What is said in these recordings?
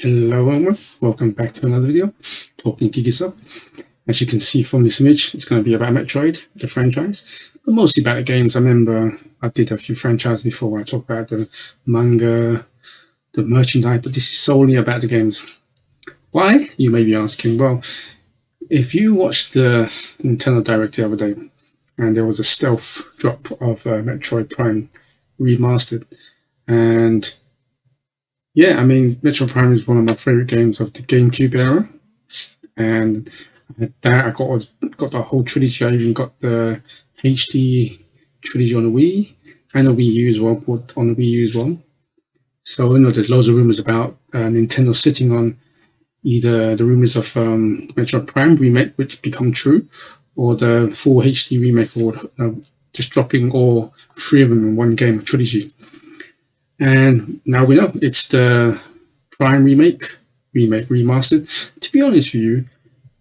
Hello everyone, welcome back to another video, talking Geeky stuff. As you can see from this image, it's going to be about Metroid, the franchise, but mostly about the games. I remember I did a few franchises before where I talked about the manga, the merchandise, but this is solely about the games. Why? You may be asking. Well, if you watched the Nintendo Direct the other day, and there was a stealth drop of Metroid Prime remastered, and yeah, I mean, Metroid Prime is one of my favorite games of the GameCube era, and I got the whole trilogy. I even got the HD trilogy on the Wii and the Wii U as well. Bought on the Wii U as well. So there's loads of rumors about Nintendo sitting on either the rumors of Metroid Prime remake, which become true, or the full HD remake, or just dropping all three of them in one game trilogy. And now we know it's the Prime remastered. To be honest with you,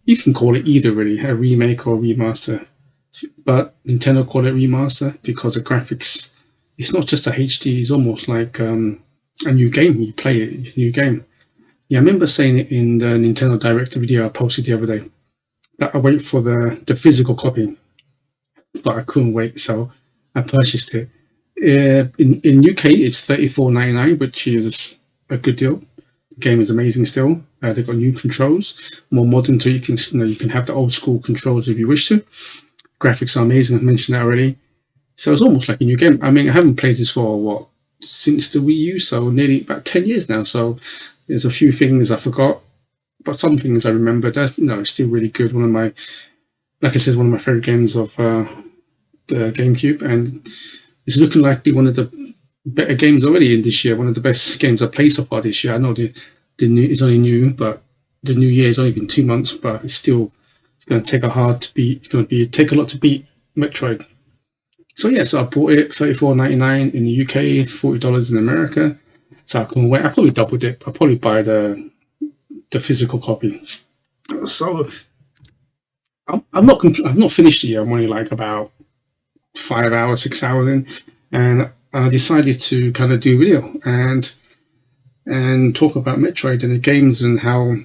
you can call it either really, a remake or remaster. But Nintendo call it remaster because the graphics, it's not just a HD, it's almost like a new game. You play it, it's a new game. Yeah, I remember saying it in the Nintendo Direct video I posted the other day, that I wait for the physical copy, but I couldn't wait, so I purchased it. In UK, it's $34.99, which is a good deal. The game is amazing still. They've got new controls, more modern, so you can have the old school controls if you wish to. Graphics are amazing. I've mentioned that already. So it's almost like a new game. I mean, I haven't played this for since the Wii U, so nearly about 10 years now. So there's a few things I forgot, but some things I remember. That's it's still really good. Like I said, one of my favorite games of the GameCube, and it's looking like one of the better games already in this year. One of the best games I've played so far this year. I know the new is only new, but the new year has only been 2 months, but it's going to take a hard to beat. It's going to take a lot to beat Metroid. So yeah, so I bought it $34.99 in the UK, $40 in America. So I couldn't wait. I probably doubled it. I'll probably buy the physical copy. So I'm not I've not finished it yet. I'm only like about 5 hours, 6 hours in, and I decided to kind of do a video and talk about Metroid and the games and how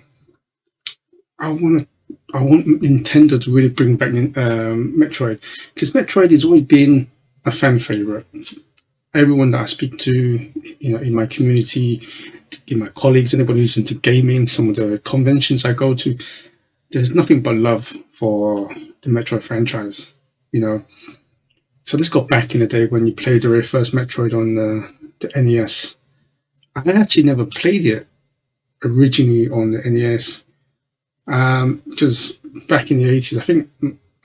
I want Nintendo to really bring back Metroid, because Metroid has always been a fan favorite. Everyone that I speak to, in my community, in my colleagues, anybody who's into gaming, some of the conventions I go to, there's nothing but love for the Metroid franchise. So let's go back in the day when you played the very first Metroid on the NES. I actually never played it originally on the NES, because back in the 80s, I think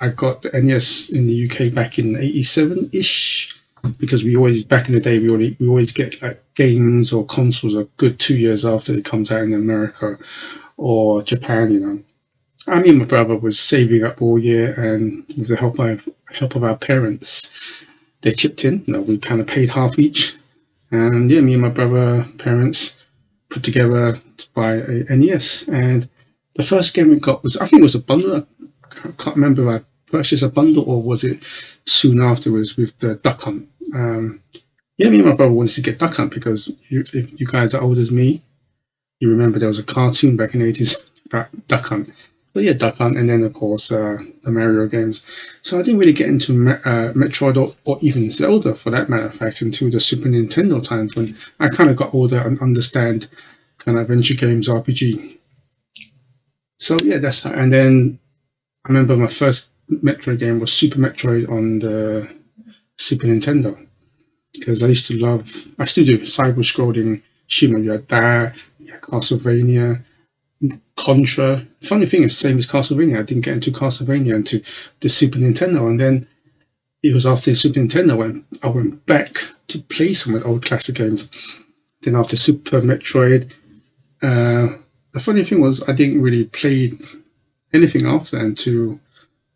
I got the NES in the UK back in 87-ish, because back in the day, we always get like games or consoles a good 2 years after it comes out in America or Japan. I mean, my brother was saving up all year, and with the help of our parents, they chipped in. We kind of paid half each, and yeah, me and my brother parents put together to buy a NES. And the first game we got was, I think it was a bundle. I can't remember if I purchased a bundle or was it soon afterwards with the Duck Hunt. Yeah, me and my brother wanted to get Duck Hunt because if you guys are old as me, you remember there was a cartoon back in the 80s about Duck Hunt. But yeah, Duck Hunt, and then of course the Mario games. So I didn't really get into Metroid or even Zelda, for that matter of fact, until the Super Nintendo times, when I kind of got older and understand kind of adventure games, RPG. So yeah, that's how. And then I remember my first Metroid game was Super Metroid on the Super Nintendo, because I used to I still do, cyber-scrolling shooter. You had that, you had Castlevania, Contra. Funny thing is, same as Castlevania, I didn't get into Castlevania until the Super Nintendo, and then it was after the Super Nintendo when I went back to play some of the old classic games. Then after Super Metroid, the funny thing was I didn't really play anything after that until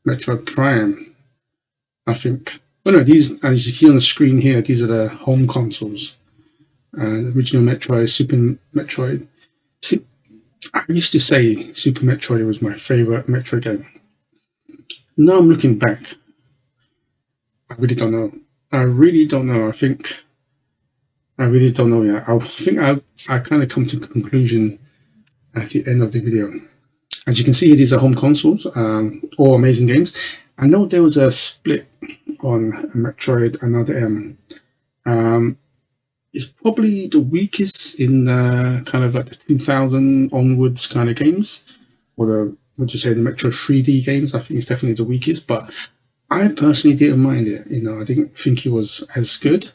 Metroid Prime. I think. Well, no, these, as you see on the screen here, these are the home consoles. The original Metroid, Super Metroid. See, I used to say Super Metroid was my favorite Metroid game. Now I'm looking back, I really don't know. I think I really don't know yet. I think I kind of come to a conclusion at the end of the video. As you can see, these are home consoles, all amazing games. I know there was a split on Metroid Another M. It's probably the weakest in kind of like the 2000 onwards kind of games, or the would you say the Metroid 3D games? I think it's definitely the weakest, but I personally didn't mind it. I didn't think it was as good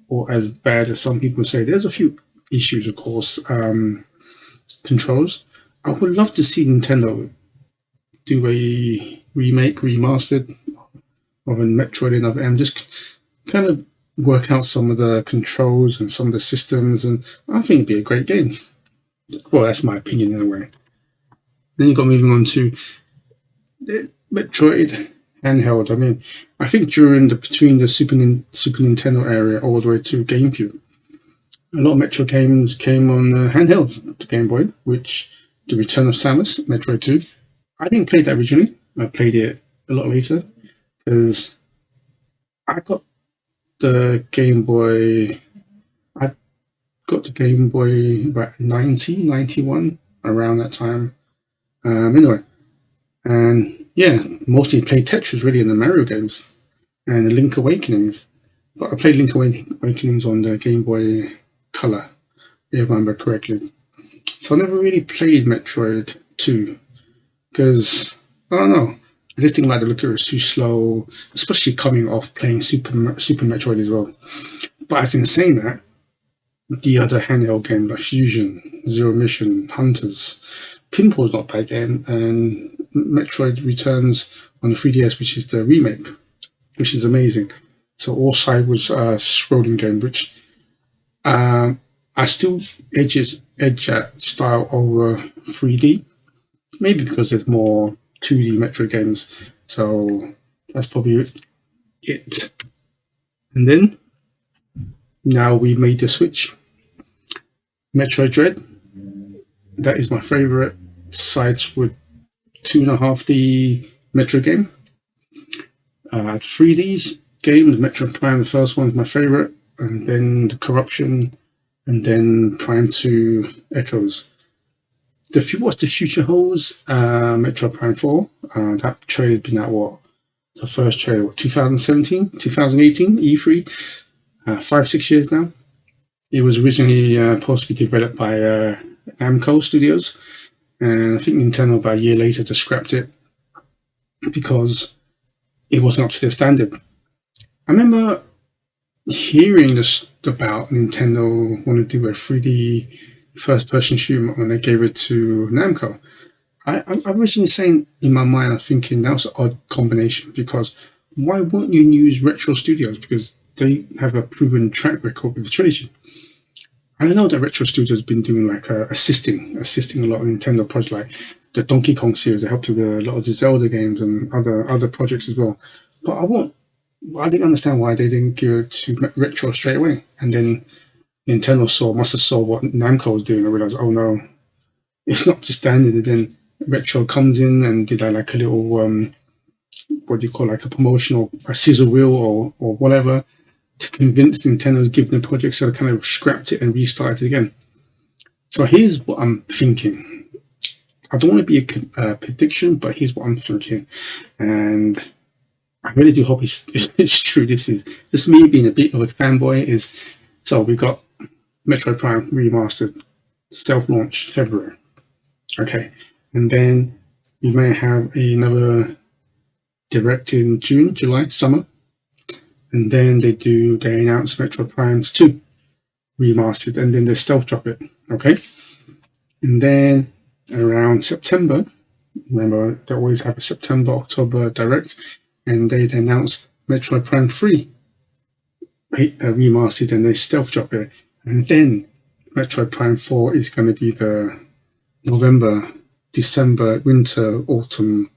or as bad as some people say. There's a few issues, of course. Controls. I would love to see Nintendo do a remake, remastered of a Metroid Another M. Just kind of work out some of the controls and some of the systems, and I think it'd be a great game. Well, that's my opinion anyway. Then you got moving on to the Metroid Handheld. I mean, I think between the Super Nintendo area all the way to GameCube, a lot of Metroid games came on handheld, the Game Boy, which The Return of Samus, Metroid 2. I didn't play that originally. I played it a lot later because I got the Game Boy. I got the Game Boy about 90, 91, around that time. Anyway, and yeah, mostly played Tetris really in the Mario games and the Link Awakenings. But I played Link Awakenings on the Game Boy Color, if I remember correctly. So I never really played Metroid 2 because I don't know. I just think like the look was too slow, especially coming off playing Super Metroid as well. But as in saying that, the other handheld game like Fusion, Zero Mission, Hunters, Pinball's not a bad game, and Metroid Returns on the 3DS, which is the remake, which is amazing. So all sideways scrolling game, which I still edge that style over 3D, maybe because there's more 2D Metroid games. So that's probably it. And then now we made the switch. Metroid Dread. That is my favorite side-scroll 2.5D Metroid game. 3Ds games, Metroid Prime, the first one is my favorite, and then the Corruption, and then Prime 2 Echoes. What's the future holds? Metroid Prime 4. That trailer's been out, what? The first trailer, 2017, 2018, E3. 5-6 years now. It was originally supposed to be developed by Namco Studios, and I think Nintendo about a year later just scrapped it because it wasn't up to their standard. I remember hearing this about Nintendo wanting to do a 3D first-person shooter when they gave it to Namco. I originally saying in my mind, I'm thinking that was an odd combination because why wouldn't you use Retro Studios? Because they have a proven track record with the trilogy. I know that Retro Studios has been doing like assisting a lot of Nintendo projects, like the Donkey Kong series. They helped with a lot of the Zelda games and other projects as well. But I didn't understand why they didn't give it to Retro straight away. And then Nintendo must have saw what Namco was doing and realized, oh no, it's not just standard. And then Retro comes in and did like a little what do you call like a promotional sizzle reel or whatever to convince Nintendo to give them the project, so they kind of scrapped it and restarted it again. So here's what I'm thinking. I don't want to be a prediction, but here's what I'm thinking, and I really do hope it's true. This is just me being a bit of a fanboy. So we got Metroid Prime Remastered, stealth launch February. Okay, and then we may have another direct in June, July, summer. And then they announce Metroid Prime 2 remastered, and then they stealth drop it. Okay, and then around September, remember they always have a September, October direct, and they announce Metroid Prime 3 remastered, and they stealth drop it. And then Metroid Prime 4 is going to be the November, December, winter, autumn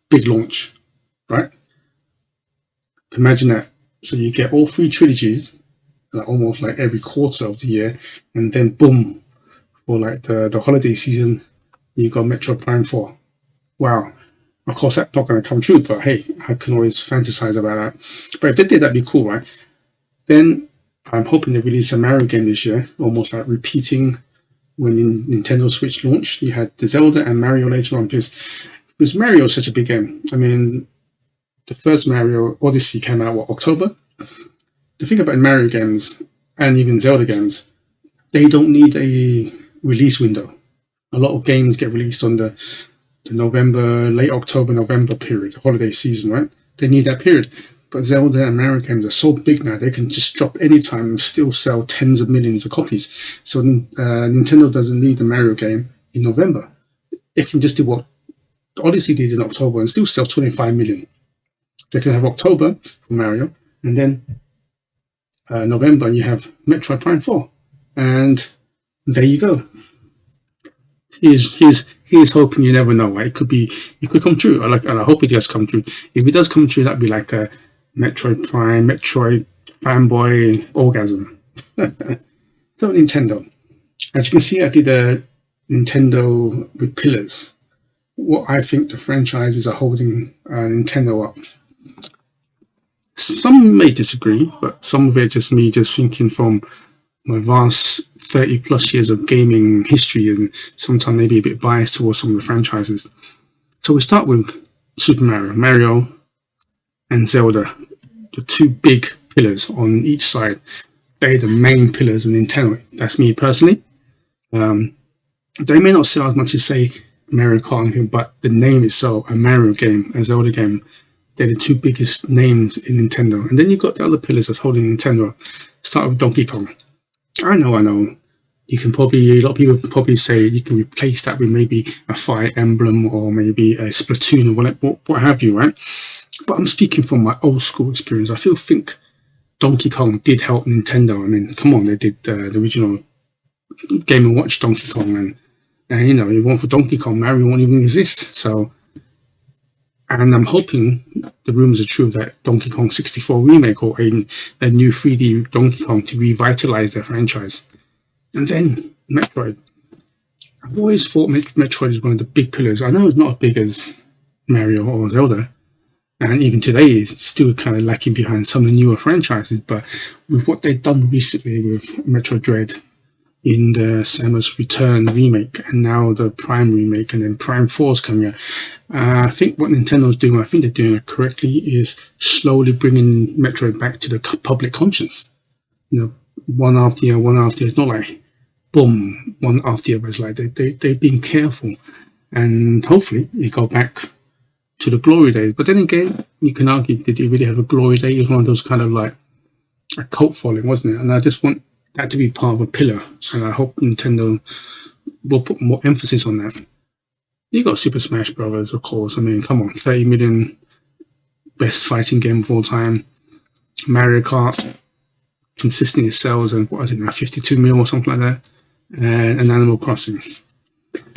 big launch, right? Imagine that. So you get all three trilogies, like almost like every quarter of the year, and then boom, for like the holiday season, you got Metroid Prime 4. Wow. Of course, that's not going to come true, but hey, I can always fantasize about that. But if they did, that'd be cool, right? Then I'm hoping they release a Mario game this year, almost like repeating when Nintendo Switch launched. You had the Zelda and Mario later on, because Mario is such a big game. I mean, the first Mario Odyssey came out, what, October? The thing about Mario games and even Zelda games, they don't need a release window. A lot of games get released on the November, late October, November period, holiday season, right? They need that period. But Zelda and Mario games are so big now, they can just drop anytime and still sell tens of millions of copies. So Nintendo doesn't need a Mario game in November. It can just do what Odyssey did in October and still sell 25 million. They can have October for Mario, and then November you have Metroid Prime 4. And there you go. He's hoping, you never know, right? It could come true. And I hope it does come true. If it does come true, that'd be like a Metroid Prime, Metroid fanboy orgasm. So Nintendo, as you can see, I did a Nintendo with pillars. What I think the franchises are holding Nintendo up. Some may disagree, but some of it just me just thinking from my vast 30 plus years of gaming history, and sometimes maybe a bit biased towards some of the franchises. So we start with Super Mario and Zelda, the two big pillars on each side. They're the main pillars of Nintendo. That's me personally. They may not sell as much as, say, Mario Kart, but the name itself, a Mario game, a Zelda game, they're the two biggest names in Nintendo. And then you've got the other pillars that's holding Nintendo. Start with Donkey Kong. I know. You can probably, a lot of people probably say you can replace that with maybe a Fire Emblem or maybe a Splatoon or what have you, right? But I'm speaking from my old school experience. I think Donkey Kong did help Nintendo. I mean, come on, they did the original Game & Watch Donkey Kong, and you know, if it weren't for Donkey Kong, Mario won't even exist. So, and I'm hoping the rumors are true that Donkey Kong 64 remake or a new 3D Donkey Kong to revitalize their franchise. And then Metroid. I've always thought Metroid is one of the big pillars. I know it's not as big as Mario or Zelda, and even today it's still kind of lacking behind some of the newer franchises. But with what they've done recently with Metroid Dread in the Samus Return remake, and now the Prime remake, and then Prime 4 is coming out, I think what Nintendo's doing, I think they're doing it correctly, is slowly bringing Metroid back to the public conscience. You know, one after the other. It's not like boom, one after the other. It's like they've been careful, and hopefully it go back to the glory days. But then again, you can argue, did it really have a glory day? It was one of those kind of like a cult following, wasn't it? And I just want that to be part of a pillar, and I hope Nintendo will put more emphasis on that. You got Super Smash Brothers, of course. I mean, come on, 30 million, best fighting game of all time. Mario Kart, consistently sells, and what is it now, 52 mil or something like that, and Animal Crossing.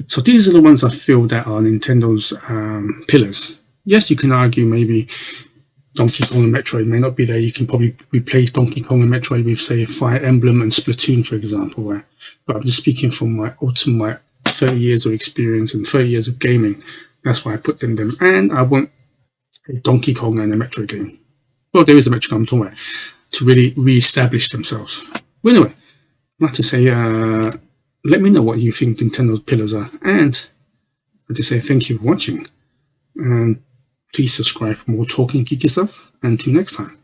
So these are the ones I feel that are Nintendo's pillars. Yes, you can argue maybe Donkey Kong and Metroid may not be there. You can probably replace Donkey Kong and Metroid with, say, Fire Emblem and Splatoon, for example. Right? But I'm just speaking from my 30 years of experience and 30 years of gaming. That's why I put them. And I want a Donkey Kong and a Metroid game. Well, there is a Metroid game I'm talking about, to really re-establish themselves. But anyway, I'd like to say, let me know what you think Nintendo's pillars are. And I'd just say thank you for watching. And please subscribe for more talking geeky stuff. And until next time,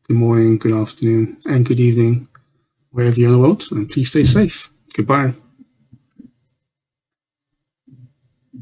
good morning, good afternoon, and good evening, wherever you're in the world. And please stay safe. Goodbye.